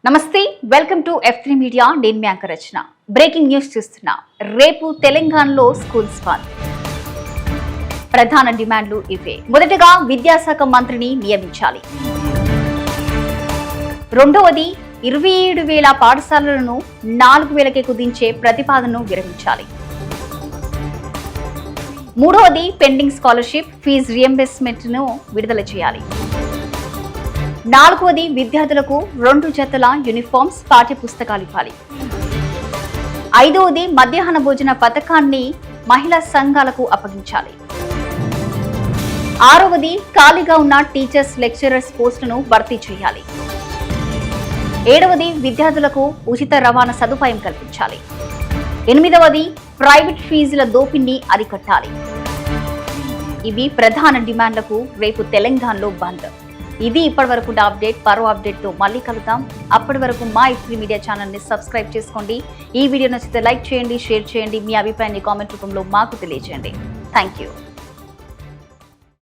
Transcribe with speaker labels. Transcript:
Speaker 1: నమస్తే, welcome to F3 media. నేను మీ anchor రచన. Breaking news చూస్తున్నా. రేపు తెలంగాణలో స్కూల్స్ బంద్. ప్రధాన డిమాండ్లు ఇవే. మొదటగా విద్యాశాఖ మంత్రిని నియమించాలి. రెండవది 27,000 పాఠశాలలను 4,000కి కుదించే ప్రతిపాదనను విరమించాలి. మూడవది పెండింగ్ స్కాలర్షిప్ ఫీజు రియంబర్స్మెంట్ ను విడుదల చేయాలి. నాలుగవది విద్యార్థులకు 2 జతల యూనిఫామ్స్ పాఠ్య పుస్తకాలు ఇవ్వాలి. ఐదవది మధ్యాహ్న భోజన పథకాన్ని మహిళా సంఘాలకు అప్పగించాలి. ఆరవది ఖాళీగా ఉన్న టీచర్స్ లెక్చరర్స్ పోస్టులను భర్తీ చేయాలి. ఏడవది విద్యార్థులకు ఉచిత రవాణా సదుపాయం కల్పించాలి. ఎనిమిదవది ప్రైవేట్ ఫీజుల దోపిడీని అరికట్టాలి. ఇవి ప్రధాన డిమాండ్లకు రేపు తెలంగాణలో బంద్. ఇది ఇప్పటివరకు అప్డేట్. మరో అప్డేట్ తో మళ్ళీ కలుద్దాం. అప్పటి వరకు మా F3 మీడియా ఛానల్ ని సబ్స్క్రైబ్ చేసుకోండి. ఈ వీడియో నచ్చితే లైక్ చేయండి, షేర్ చేయండి. మీ అభిప్రాయాన్ని కామెంట్ రూపంలో మాకు తెలియజేయండి. Thank you.